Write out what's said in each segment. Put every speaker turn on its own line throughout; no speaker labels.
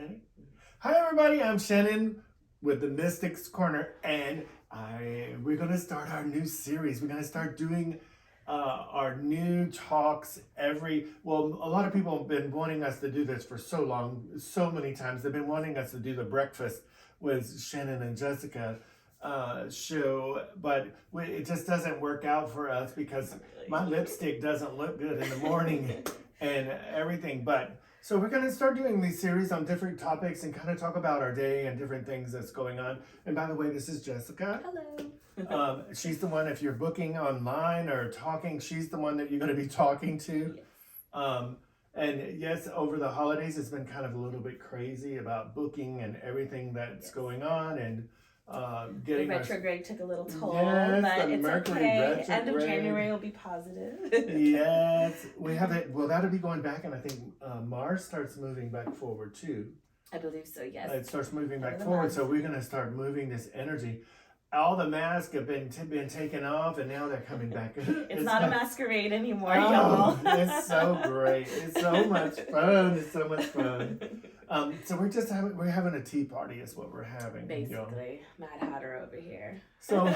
Ready? Hi, everybody. I'm Shannon with the Mystics Corner, and we're going to start our new series. We're going to start doing our new talks a lot of people have been wanting us to do this for so long, so many times. They've been wanting us to do the breakfast with Shannon and Jessica show, but it just doesn't work out for us because my lipstick doesn't look good in the morning and everything. But so we're going to start doing these series on different topics and kind of talk about our day and different things that's going on. And by the way, this is Jessica.
Hello.
She's the one, if you're booking online or talking, she's the one that you're going to be talking to.
Yes.
And yes, over the holidays, it's been kind of a little bit crazy about booking and everything that's going on, and getting
the retrograde took a little toll,
Yes,
but
the
it's
Mercury
okay. End of
retrograde.
January will be positive.
Yes, we have it. Well, that'll be going back, and I think Mars starts moving back forward too.
I believe so, yes.
It starts moving back
Over the
forward,
month.
so we're going to start moving this energy. All the masks have been taken off, and now they're coming back.
It's not a masquerade anymore,
Oh,
y'all.
it's so great. It's so much fun. It's so much fun. So we're having a tea party is what we're having.
Basically, Mad Hatter over here.
So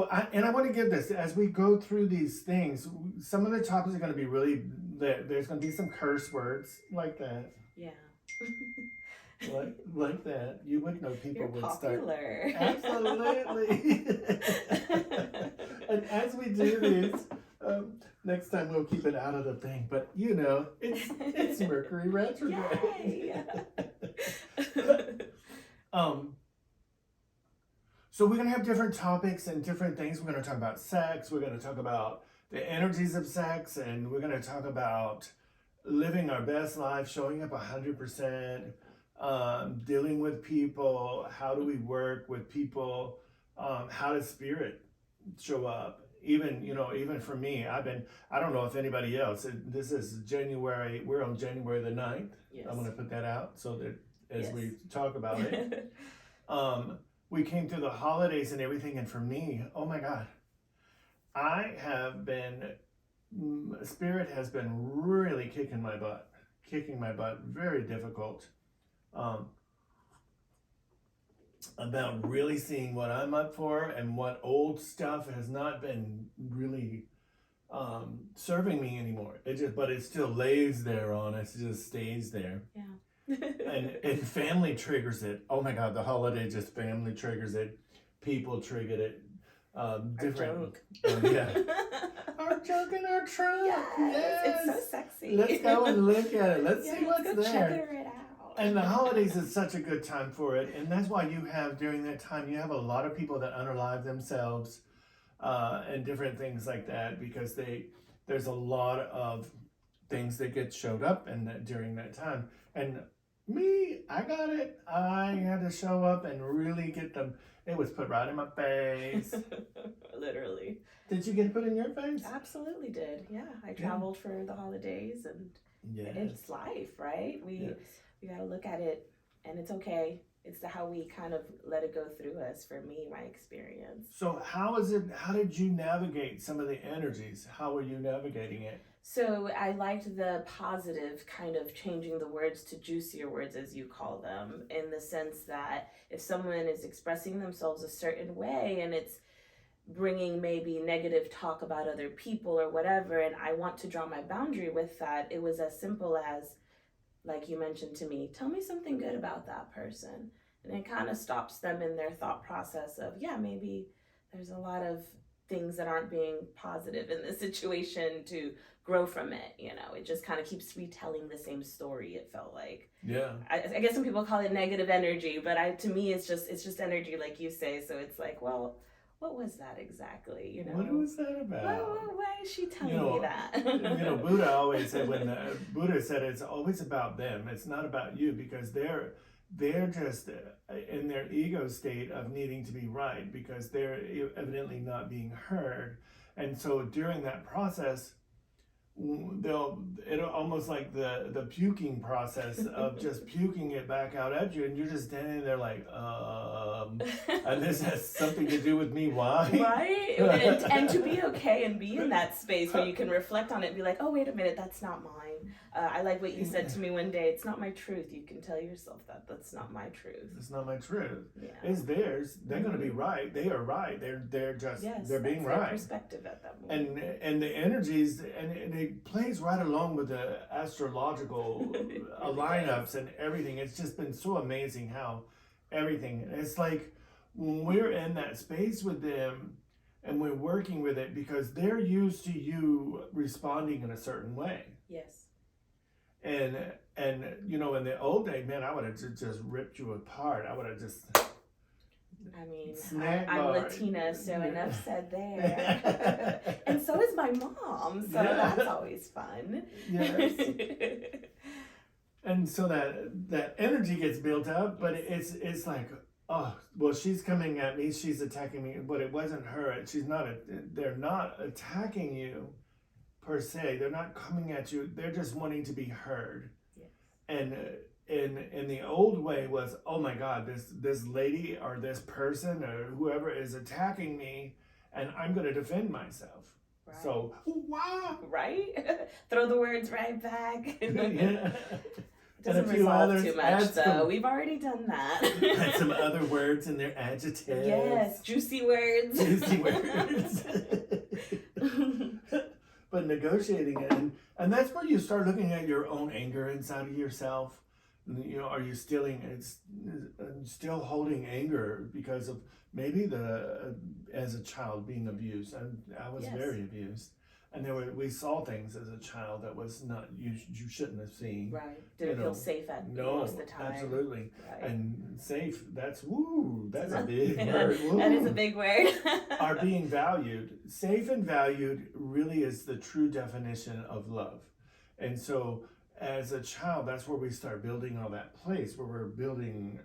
I want to give this, as we go through these things, some of the topics are going to be really, there's going to be some curse words like that.
Yeah.
Like that. You would know people
You're
would
popular.
start. Absolutely. And as we do this, next time we'll keep it out of the thing. But it's Mercury retrograde.
Yay.
So we're gonna have different topics and different things. We're gonna talk about sex. We're gonna talk about the energies of sex, and we're gonna talk about living our best life, showing up 100%. Dealing with people, how do we work with people, how does spirit show up, even for me. I don't know if anybody else, this is January, we're on January the 9th.
Yes.
I'm going to put that out so that as we
Yes.
talk about it. We came through the holidays and everything, and for me, oh my God, spirit has been really kicking my butt, very difficult. About really seeing what I'm up for and what old stuff has not been really serving me anymore. But it still lays there on us. It just stays there.
Yeah.
and family triggers it. Oh my God, the holiday just family triggers it. People triggered it. Different. Yeah. Our joke in our trunk.
Yes. It's so sexy.
Let's go and look at it. Let's see what's
let's go
there.
check it out.
And the holidays is such a good time for it. And that's why during that time, you have a lot of people that unalive themselves and different things like that, because there's a lot of things that get showed up during that time. And me, I got it. I had to show up and really get them. It was put right in my face.
Literally.
Did you get it put in your face?
Absolutely did. Yeah. I traveled for the holidays, and
Yes.
it's life, right? We got to look at it, and it's okay. It's how we kind of let it go through us. For me, my experience.
So how did you navigate some of the energies? How were you navigating it?
So I liked the positive, kind of changing the words to juicier words, as you call them, in the sense that if someone is expressing themselves a certain way and it's bringing maybe negative talk about other people or whatever, and I want to draw my boundary with that, it was as simple as, like you mentioned to me, tell me something good about that person. And it kind of stops them in their thought process of, yeah, maybe there's a lot of things that aren't being positive in this situation to grow from it. It just kind of keeps retelling the same story, it felt like.
Yeah.
I guess some people call it negative energy, but to me it's just energy, like you say. So it's like, well, what was that exactly?
What was that about?
Why is she telling me that?
Buddha always said, Buddha said it's always about them. It's not about you, because they're just in their ego state of needing to be right, because they're evidently not being heard. And so during that process, it'll almost like the puking process of just puking it back out at you, and you're just standing there like, and this has something to do with me, why?
Right? And to be okay and be in that space where you can reflect on it and be like, oh, wait a minute, that's not mine. I like what you said to me one day. It's not my truth. You can tell yourself that. That's not my truth.
It's not my truth.
Yeah.
It's theirs. They're going to be right. They are right. They're just they're being
that's their
right.
perspective at that moment.
And the energies and it plays right along with the astrological lineups and everything. It's just been so amazing how everything. It's like when we're in that space with them and we're working with it because they're used to you responding in a certain way.
Yes.
And you know, in the old day, man, I would have just ripped you apart. I would have just.
I mean,
Snack
I'm
bar.
Latina, so enough said there. And so is my mom, so that's always fun.
Yes. And so that energy gets built up, but it's like, oh, well, she's coming at me, she's attacking me, but it wasn't her. She's not. They're not attacking you, per se. They're not coming at you. They're just wanting to be heard.
Yes.
And in the old way was, oh my God, this lady or this person or whoever is attacking me, and I'm going to defend myself.
Right.
So wow,
right? Throw the words right back.
Yeah.
It doesn't
And a few
resolve
others,
too much,
add
though.
some-
We've already done that.
Add some other words in there, adjectives.
Yes, juicy words.
Juicy words. But negotiating it, and that's where you start looking at your own anger inside of yourself. You know, are you still holding anger because of maybe as a child being abused? I was
Yes.
very abused, and we saw things as a child that was not you shouldn't have seen.
Right. Didn't feel safe at most of the time.
Absolutely.
Right.
And safe, that's a big word. Woo.
That is a big word.
Are being valued. Safe and valued really is the true definition of love. And so as a child, that's where we start building all that place where we're building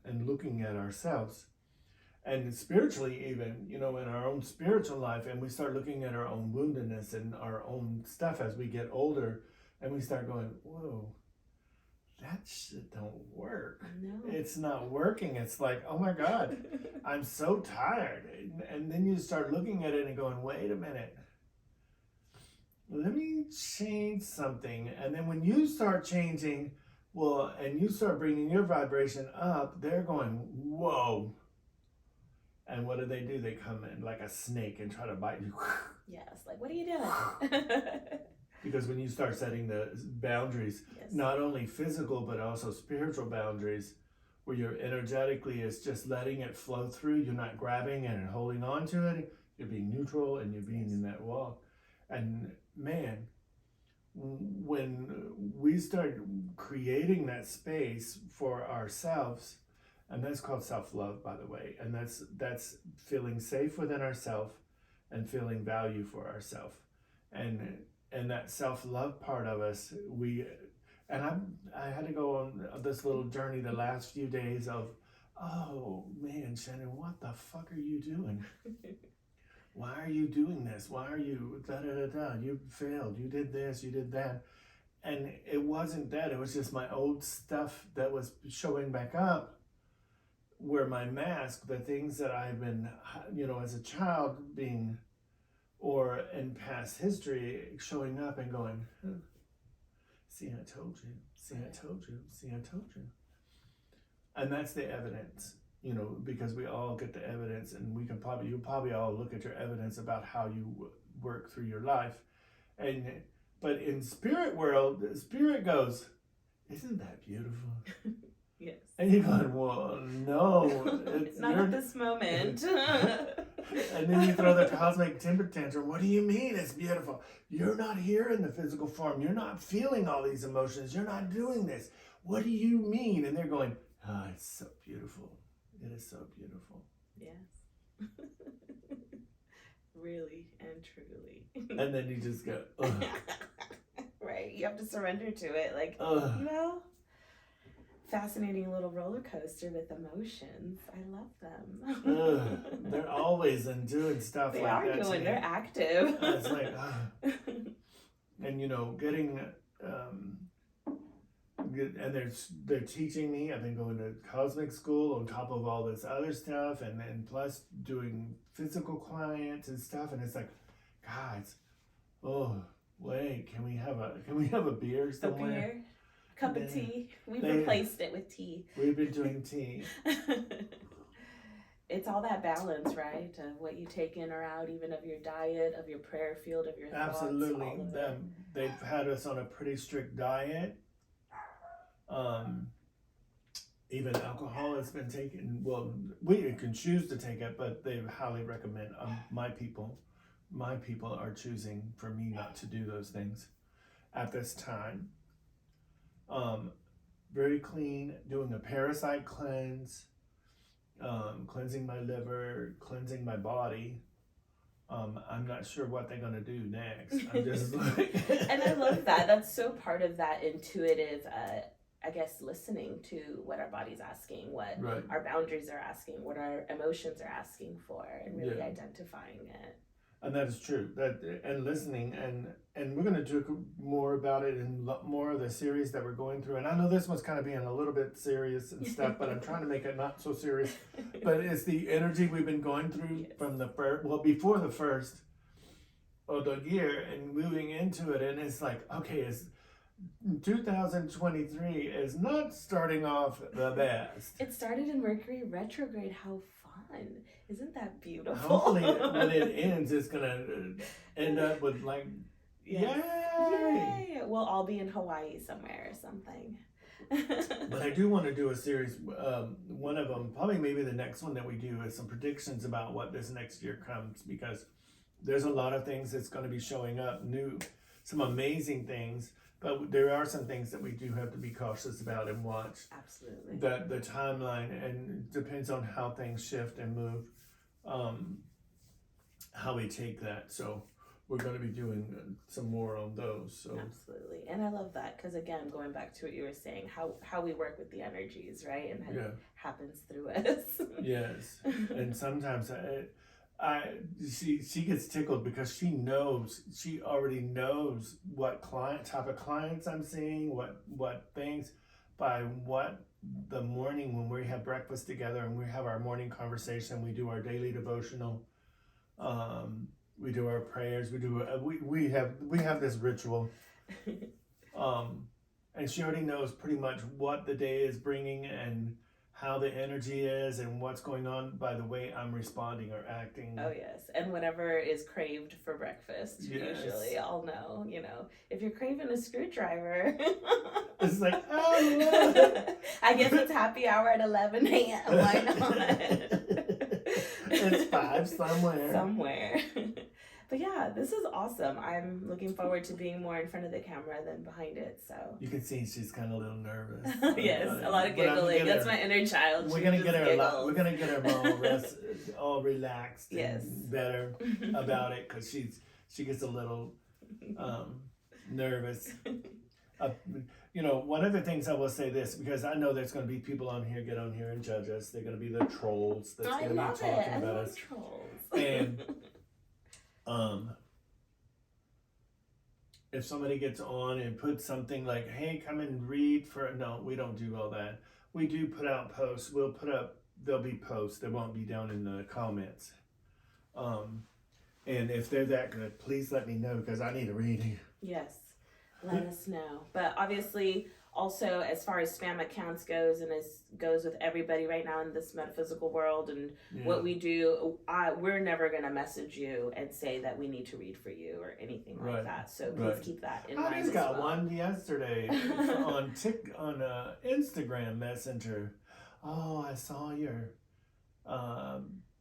and looking at ourselves. And spiritually, even, you know, in our own spiritual life, and we start looking at our own woundedness and our own stuff as we get older, and we start going, whoa, that shit don't work.
No.
It's not working. It's like, oh my God, I'm so tired. And then you start looking at it and going, wait a minute. Let me change something. And then when you start changing, well, and you start bringing your vibration up, they're going, whoa. And what do? They come in like a snake and try to bite you.
Yes, like, what are you doing?
Because when you start setting the boundaries,
Yes.
not only physical, but also spiritual boundaries, where you're energetically, it's just letting it flow through. You're not grabbing and holding on to it. You're being neutral and you're being in that walk. And man, when we start creating that space for ourselves, and that's called self-love, by the way, and that's feeling safe within ourselves and feeling value for ourselves, and that self-love part of us, I had to go on this little journey the last few days of, oh man, Shannon, what the fuck are you doing? Why are you doing this? Why are you you failed, you did this, you did that. And it wasn't that, it was just my old stuff that was showing back up, where my mask, the things that I've been, you know, as a child being, or in past history, showing up and going, see, I told you, see, I told you, see, I told you. And that's the evidence, you know, because we all get the evidence, and you probably all look at your evidence about how you work through your life. But in spirit world, the spirit goes, isn't that beautiful?
Yes.
And you're going, well, no. It's
not at this moment.
And then you throw the cosmic temper tantrum. What do you mean it's beautiful? You're not here in the physical form. You're not feeling all these emotions. You're not doing this. What do you mean? And they're going, oh, it's so beautiful. It is so beautiful.
Yes. Really and truly.
And then you just go, ugh.
Right. You have to surrender to it. Like,
Ugh.
well, fascinating little roller coaster with emotions. I love them.
Ugh. They're always doing stuff
They
like
are
that.
doing. They're active.
It's like, and you know, getting, and they're teaching me. I've been going to cosmic school on top of all this other stuff, and then plus doing physical clients and stuff. And it's like, guys, oh, wait, can we have a beer
A
somewhere?
beer, cup of
They-
tea. We've
they-
replaced it with tea.
We've been doing tea.
It's all that balance, right? Of what you take in or out, even of your diet, of your prayer field, of your thoughts.
Absolutely.
All of it.
They've had us on a pretty strict diet. Even alcohol has been taken. Well, we can choose to take it, but they highly recommend. My people are choosing for me not to do those things at this time. Very clean, doing a parasite cleanse, cleansing my liver, cleansing my body. I'm not sure what they're gonna do next. I'm just like,
And I love that. That's so part of that intuitive, I guess, listening to what our body's asking, what
right.
our boundaries are asking, what our emotions are asking for, and really
Yeah.
identifying it.
And that is true. And listening, and we're gonna talk more about it in more of the series that we're going through. And I know this one's kind of being a little bit serious and stuff, but I'm trying to make it not so serious. But it's the energy we've been going through
Yes.
from the first, well, before the first of the year, and moving into it, and it's like, okay, it's 2023 is not starting off the best.
It started in Mercury retrograde. How fun! Isn't that beautiful?
Hopefully, when it ends, it's gonna end up with like,
Yes.
yay!
Yay! We'll all be in Hawaii somewhere or something.
But I do want to do a series. One of them, probably maybe the next one that we do, is some predictions about what this next year comes, because there's a lot of things that's going to be showing up, some amazing things. But there are some things that we do have to be cautious about and watch.
Absolutely.
The timeline, and it depends on how things shift and move, how we take that. So we're going to be doing some more on those. So
Absolutely. And I love that because, again, going back to what you were saying, how we work with the energies, right? And how
yeah,
it happens through us.
yes. And sometimes she gets tickled because she already knows what type of clients I'm seeing, what things, by what the morning when we have breakfast together and we have our morning conversation, we do our daily devotional, we do our prayers, we have this ritual, and she already knows pretty much what the day is bringing and how the energy is and what's going on by the way I'm responding or acting.
Oh, yes. And whatever is craved for breakfast,
Yes.
usually I'll know, if you're craving a screwdriver.
It's like, oh,
I guess it's happy hour at 11 a.m. Why not?
It's 5 somewhere.
Somewhere. But yeah, this is awesome. I'm looking forward to being more in front of the camera than behind it. So
You can see she's kind of a little nervous.
yes, a lot of
But I'm gonna
giggling.
get
That's
her-
my inner child.
We're
She
gonna
just
get her
giggles.
We're gonna get her all relaxed
Yes.
and better about it, because she gets a little nervous. One of the things I will say this, because I know there's going to be people on here get on here and judge us. They're going to be the trolls that's
I
going to be
love
talking
it. I
about
love
us.
trolls.
And if somebody gets on and puts something like, "Hey, come and read for," no, we don't do all that. We do put out posts. There'll be posts. They won't be down in the comments. And if they're that good, please let me know, because I need a reading.
Yes, let us know. But obviously, also as far as spam accounts goes, and as goes with everybody right now in this metaphysical world and
Yeah.
what we do, we're never gonna message you and say that we need to read for you or anything like
Right.
that. So please
Right.
keep that in
I
mind.
just
as
got
well.
one yesterday on Instagram Messenger. Oh, I saw your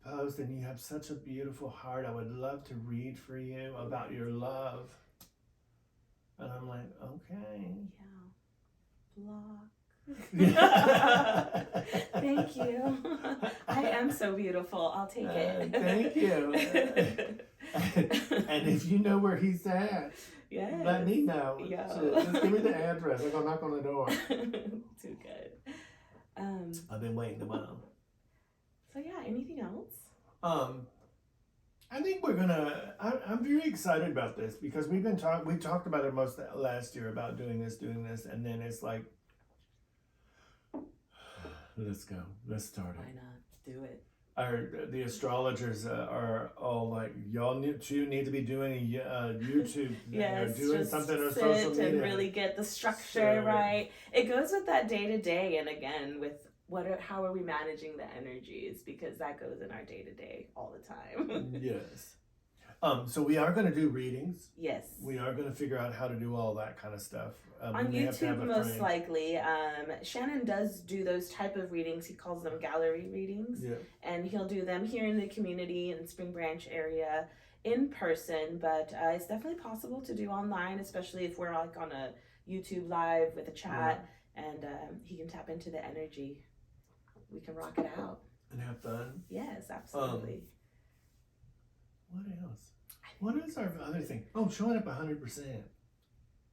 post, and you have such a beautiful heart. I would love to read for you about your love. And I'm like, okay.
Yeah. Block. Thank you. I am so beautiful. I'll take it.
Thank you. And if you know where he's at,
Yes.
let me know.
Yo.
So just give me the address. I'm gonna knock on the door.
Too good.
I've been waiting a while.
So yeah, anything else?
I think I'm very excited about this, because we talked about it most last year about doing this, and then it's like, let's go. Let's start
Why
it.
not? Do it.
the astrologers are all like, y'all need to be doing a YouTube or doing
just
something on
sit
social media.
and really get the structure right. It goes with that day to day, and again with how are we managing the energies, because that goes in our day to day all the time.
Yes. So we are going to do readings.
Yes.
We are going to figure out how to do all that kind of stuff.
On YouTube, most likely. Shannon does do those type of readings. He calls them gallery readings.
Yeah.
And he'll do them here in the community in Spring Branch area in person, but it's definitely possible to do online, especially if we're like on a YouTube live with a chat, and he can tap into the energy. We can rock it out.
And have fun.
Yes, absolutely.
What else? What is our other thing? Oh, showing up 100%.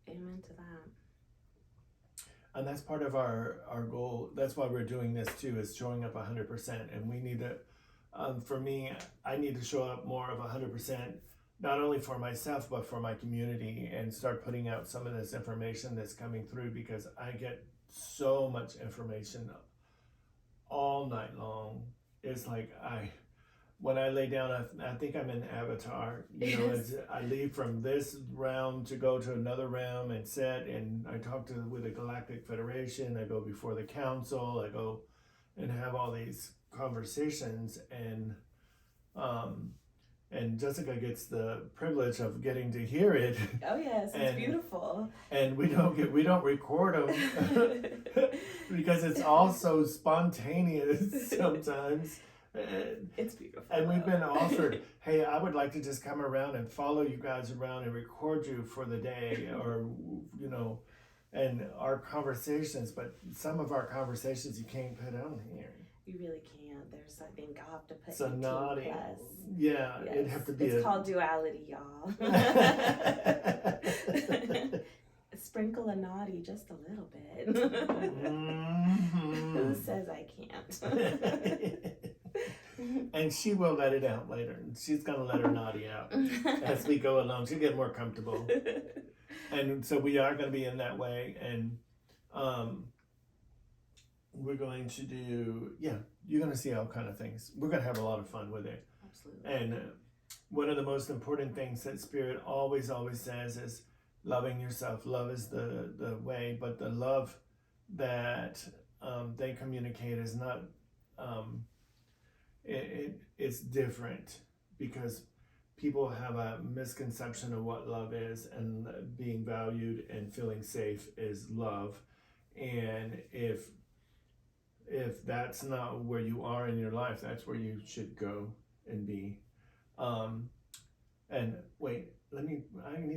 Amen to that.
And that's part of our goal. That's why we're doing this too, is showing up 100%. And we need to, for me, I need to show up more of 100%, not only for myself, but for my community, and start putting out some of this information that's coming through, because I get so much information all night long. It's like when I lay down, I think I'm in Avatar. You know, I leave from this realm to go to another realm and sit, and I talk with the Galactic Federation. I go before the council. I go and have all these conversations, and Jessica gets the privilege of getting to hear it.
Oh yes, it's beautiful.
And we don't record them because it's all so spontaneous sometimes.
It's beautiful.
And we've been offered, hey, I would like to just come around and follow you guys around and record you for the day, or, you know, and our conversations, but some of our conversations you can't put on here.
You really can't. There's, I think I'll have to put
so
18
naughty.
Plus.
Yeah,
yes.
It'd have to be.
It's called duality, y'all. Sprinkle a naughty just a little bit.
Mm-hmm.
Who says I can't?
And she will let it out later. She's gonna let her naughty out as we go along. She'll get more comfortable. And so we are gonna be in that way, and we're going to do, you're gonna see all kind of things. We're gonna have a lot of fun with it.
Absolutely.
And one of the most important things that Spirit always says is loving yourself. Love is the way, but the love that they communicate is not, it's different, because people have a misconception of what love is, and being valued and feeling safe is love. And if that's not where you are in your life, that's where you should go and be. And wait, I need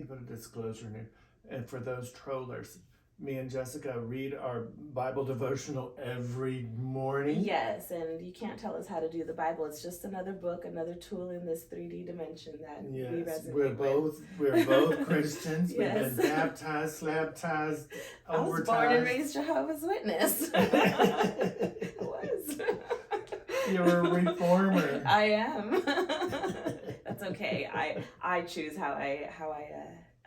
to put a disclosure in here. And for those trollers, me and Jessica read our Bible devotional every morning.
Yes, and you can't tell us how to do the Bible. It's just another book, another tool in this 3D dimension that we resonate with.
We're both Christians.
Yes.
We've been baptized, slaptized,
I was born and raised Jehovah's Witness. I was.
You're a reformer.
I am. That's okay. I choose how I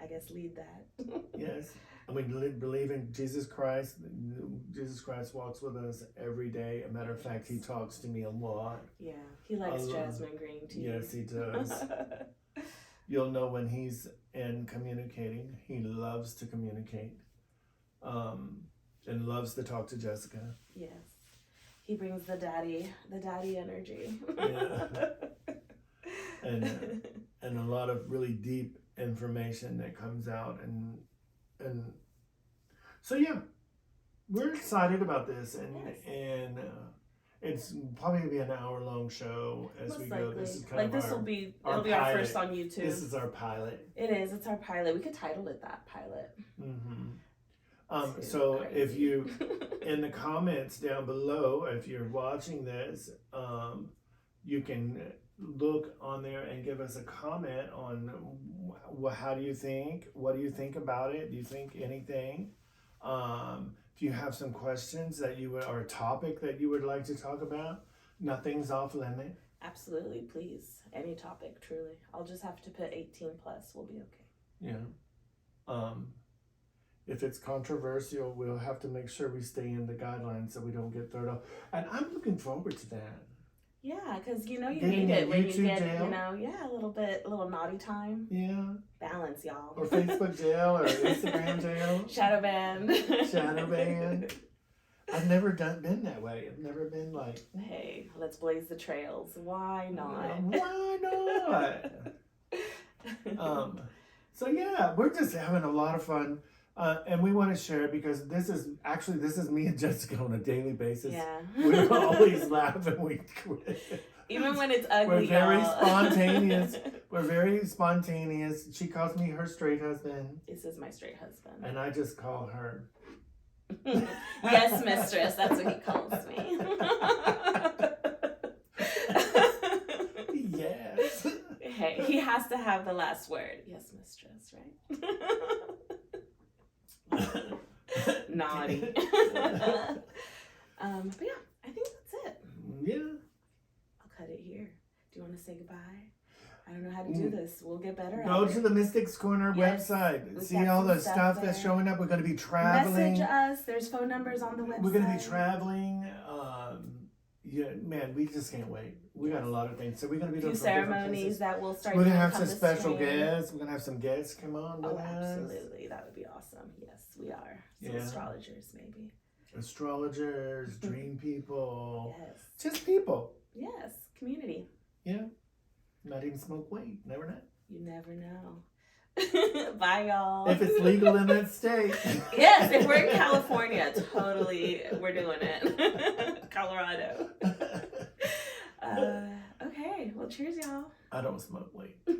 guess lead that.
Yes. And we believe in Jesus Christ. Jesus Christ walks with us every day. A matter of fact, he talks to me a lot.
Yeah, he likes jasmine green tea.
Yes, he does. You'll know when he's in communicating. He loves to communicate, and loves to talk to Jessica.
Yes, he brings the daddy energy.
Yeah. And a lot of really deep information that comes out, and so we're excited about this, and
yes.
and it's probably gonna be an hour-long show as
Most
we
likely.
go. This is kind of
it'll be our first on YouTube.
This is our pilot.
It is. It's our pilot. We could title it that, pilot.
Mm-hmm. So if you, in the comments down below, if you're watching this, you can look on there and give us a comment on how do you think, what do you think about it, do you think anything, if you have some questions that you would, or a topic that you would like to talk about, nothing's off limit.
Absolutely, please, any topic, truly. I'll just have to put 18 plus, we'll be okay.
Yeah. If it's controversial, we'll have to make sure we stay in the guidelines so we don't get thrown off, and I'm looking forward to that.
Yeah, because you know you
Getting
need
in
it when you
YouTube
get,
jail?
you know, yeah, a little naughty time.
Yeah.
Balance, y'all.
Or Facebook jail or Instagram jail.
Shadow band.
Shadow band. I've never been that way. I've never been like,
Hey, let's blaze the trails. Why not?
why not? So yeah, we're just having a lot of fun. And we want to share it because this is me and Jessica on a daily basis.
Yeah.
We always laugh and we quit.
Even when it's ugly,
We're very
y'all.
spontaneous. We're very spontaneous. She calls me her straight husband,
This is my straight husband.
and I just call her.
Yes, mistress. That's what he calls me.
Yes.
Hey, he has to have the last word. Yes, mistress, right? Naughty. But yeah, I think that's it.
Yeah.
I'll cut it here. Do you want to say goodbye? I don't know how to do this. We'll get better
Go
at
to
it.
the Mystics Corner
Yes,
website.
we've
See
got
all
some
the
stuff
stuff that's
there.
showing up. We're going to be traveling.
Message us. There's phone numbers on the website.
We're going to be traveling. Yeah, man, we just can't wait. We got a lot of things. So we're going to be
A
doing
few
some different
ceremonies
places.
that will start
We're going to
doing
have some
Compass
special
Chain.
guests. We're going to have some guests come on with
Oh,
us.
absolutely. That would be awesome. Yes, we are. Some
Yeah.
astrologers, maybe.
Astrologers, dream people.
Yes.
Just people.
Yes. Community.
Yeah. Not even smoke weed. Never know.
You never know. Bye, y'all.
If it's legal in that state.
Yes, if we're in California, totally, we're doing it. Colorado. Okay, well, cheers, y'all.
I don't smoke weed.
Bye.